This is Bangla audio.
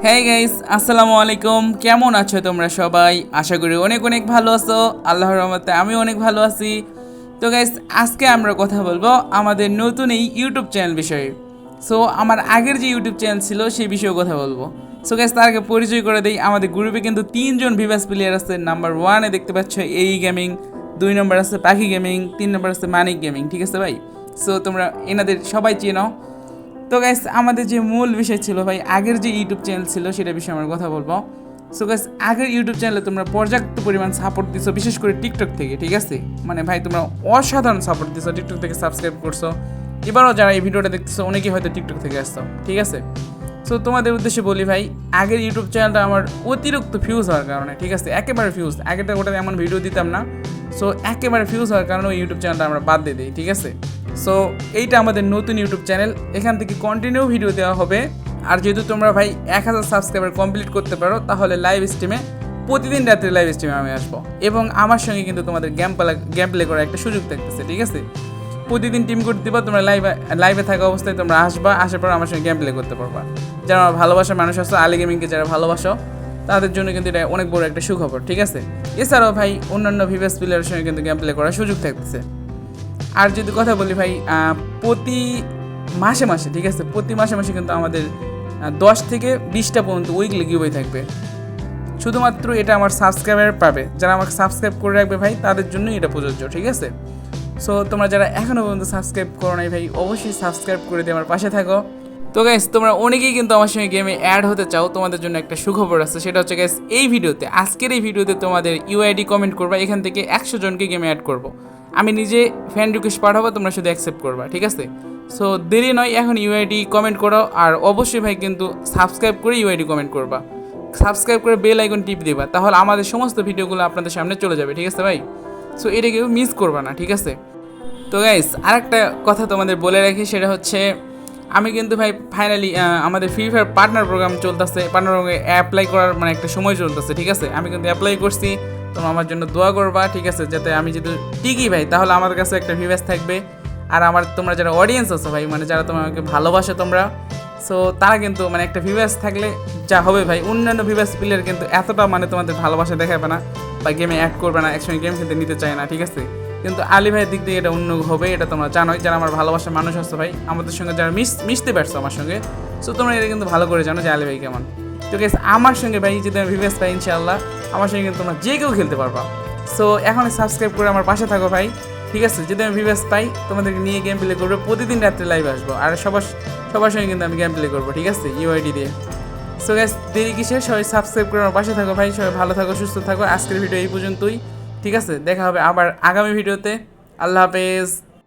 হ্যাঁ গাইস, আসসালামু আলাইকুম। কেমন আছো তোমরা সবাই? আশা করি অনেক অনেক ভালো আছো। আল্লাহর রহমতে আমি অনেক ভালো আছি। তো গাইস, আজকে আমরা কথা বলবো আমাদের নতুন এই ইউটিউব চ্যানেল বিষয়ে। সো আমার আগের যে ইউটিউব চ্যানেল ছিল সেই বিষয়ে কথা বলবো। সো গাইস, তার আগে পরিচয় করে দিই। আমাদের গ্রুপে কিন্তু 3জন ভিভাস প্লেয়ার আছে। নাম্বার 1-এ দেখতে পাচ্ছ এই গেমিং, 2 নম্বর আছে পাখি গেমিং, 3 নম্বর আছে মানিক গেমিং। ঠিক আছে ভাই? সো তোমরা এনাদের সবাই চেনো। তো গাইস, আমাদের যে মূল বিষয় ছিল ভাই, আগের যে ইউটিউব চ্যানেল ছিল সেটা বিষয়ে আমরা কথা বলবো। সো গাইস, আগের ইউটিউব চ্যানেলে তোমরা পর্যাপ্ত পরিমাণ সাপোর্ট দিছো, বিশেষ করে টিকটক থেকে। ঠিক আছে, মানে ভাই তোমরা অসাধারণ সাপোর্ট দিছো, টিকটক থেকে সাবস্ক্রাইব করছো। এবারও যারা এই ভিডিওটা দেখতেছো অনেকেই হয়তো টিকটক থেকে আসছো। ঠিক আছে, সো তোমাদের উদ্দেশ্যে বলি ভাই, আগের ইউটিউব চ্যানেলটা আমার অতিরিক্ত ফিউজ হওয়ার কারণে, ঠিক আছে, একেবারে ফিউজ, আগেরটা ওটাতে এমন ভিডিও দিতাম না। সো একেবারে ফিউজ হওয়ার কারণে ওই ইউটিউব চ্যানেলটা আমরা বাদ দিয়ে দিই। ঠিক আছে, সো এইটা আমাদের নতুন ইউটিউব চ্যানেল, এখান থেকে কন্টিনিউ ভিডিও দেওয়া হবে। আর যেহেতু তোমরা ভাই 1000 সাবস্ক্রাইবার কমপ্লিট করতে পারো, তাহলে লাইভ স্ট্রিমে প্রতিদিন রাত্রে লাইভ স্ট্রিমে আমি আসবো, এবং আমার সঙ্গে কিন্তু তোমাদের গেম প্লে করার একটা সুযোগ থাকতেছে। ঠিক আছে, প্রতিদিন টিম কোড দিবা, তোমরা লাইভে থাকা অবস্থায় তোমরা আসবা, আসার পর আমার সঙ্গে গেম প্লে করতে পারবা। যারা আমার ভালোবাসার মানুষ আছে, আলী গেমিংকে যারা ভালোবাসো, তাদের জন্য কিন্তু এটা অনেক বড় একটা সুখবর। ঠিক আছে, এছাড়াও ভাই অন্যান্য ভিভাস প্লেয়ারের সঙ্গে কিন্তু গেম প্লে করার সুযোগ থাকতেছে। আর যদি কথা বলি ভাই, প্রতি মাসে মাসে, ঠিক আছে, প্রতি মাসে মাসে কিন্তু আমাদের 10 থেকে 20টা পর্যন্ত উইকলি গিভওয়ে থাকবে। শুধুমাত্র এটা আমার সাবস্ক্রাইবার পাবে, যারা আমাকে সাবস্ক্রাইব করে রাখবে ভাই, তাদের জন্যই এটা প্রযোজ্য। ঠিক আছে, সো তোমরা যারা এখনও পর্যন্ত সাবস্ক্রাইব করো নাই ভাই, অবশ্যই সাবস্ক্রাইব করে দিয়ে আমার পাশে থাকো। তো গাইস, তোমরা অনেকেই কিন্তু আমার সঙ্গে গেমে অ্যাড হতে চাও, তোমাদের জন্য একটা সুখবর আছে। সেটা হচ্ছে গাইস, আজকের এই ভিডিওতে তোমাদের ইউআইডি কমেন্ট করবা, এখান থেকে 100 জনকে গেমে অ্যাড করবো। আমি নিজে ফ্রেন্ড রিকোয়েস্ট পাঠাবো, তোমরা শুধু অ্যাকসেপ্ট করবা। ঠিক আছে, সো দেরি নয়, এখন ইউআইডি কমেন্ট করো। আর অবশ্যই ভাই কিন্তু সাবস্ক্রাইব করে ইউআইডি কমেন্ট করবা, সাবস্ক্রাইব করে বেল আইকন টিপ দিবা, তাহলে আমাদের সমস্ত ভিডিওগুলো আপনাদের সামনে চলে যাবে। ঠিক আছে ভাই, সো এটা কেউ মিস করবা না। ঠিক আছে, তো গাইস, আরেকটা কথা তোমাদের বলে রাখি, সেটা হচ্ছে আমি কিন্তু ভাই ফাইনালি আমাদের ফ্রি ফায়ার পার্টনার প্রোগ্রাম চলতেছে, পার্টনার প্রোগ্রামে অ্যাপ্লাই করার মানে একটা সময় চলতেছে। ঠিক আছে, আমি কিন্তু অ্যাপ্লাই করছি, তোমরা আমার জন্য দোয়া করবা। ঠিক আছে, যাতে আমি যদি টিকি ভাই, তাহলে আমার কাছে একটা ভিউয়ার্স থাকবে। আর আমার তোমরা যারা অডিয়েন্স আছো ভাই, মানে যারা তোমরা আমাকে ভালোবাসো তোমরা, সো তারা কিন্তু মানে একটা ভিউয়ার্স থাকলে যা হবে ভাই, অন্যান্য ভিউয়ার্স প্লেয়ার কিন্তু এতটা মানে তোমাদের ভালোবাসা দেখাবে না, বা গেমে অ্যাড করবে না, একসঙ্গে গেম খেলতে নিতে চায় না। ঠিক আছে, কিন্তু আলী ভাইয়ের দিক থেকে এটা অন্য হবে, এটা তোমরা জানোই, যারা আমার ভালোবাসার মানুষ আসছো ভাই, আমাদের সঙ্গে যারা মিশতে পারছো আমার সঙ্গে, সো তোমরা এটা কিন্তু ভালো করে জানো যে আলী ভাই কেমন। তো গেস, আমার সঙ্গে ভাই যদি আমি ভিভিএস পাই, ইনশাআল্লাহ আমার সঙ্গে কিন্তু তোমরা যে কেউ খেলতে পারবা। সো এখন সাবস্ক্রাইব করে আমার পাশে থাকো ভাই। ঠিক আছে, যদি আমি ভিভিএস পাই, তোমাদেরকে নিয়ে গেম প্লে করবো, প্রতিদিন রাত্রে লাইভ আসবো, আর সবার সঙ্গে কিন্তু আমি গেম প্লে করবো। ঠিক আছে, ইউআইডি দিয়ে। সো গ্যাস, দেরি কিসে, সবাই সাবস্ক্রাইব করে আমার পাশে থাকো ভাই। সবাই ভালো থাকো, সুস্থ থাকো। আজকের ভিডিও এই পর্যন্তই। ঠিক আছে, দেখা হবে আবার আগামী ভিডিওতে। আল্লাহ হাফেজ।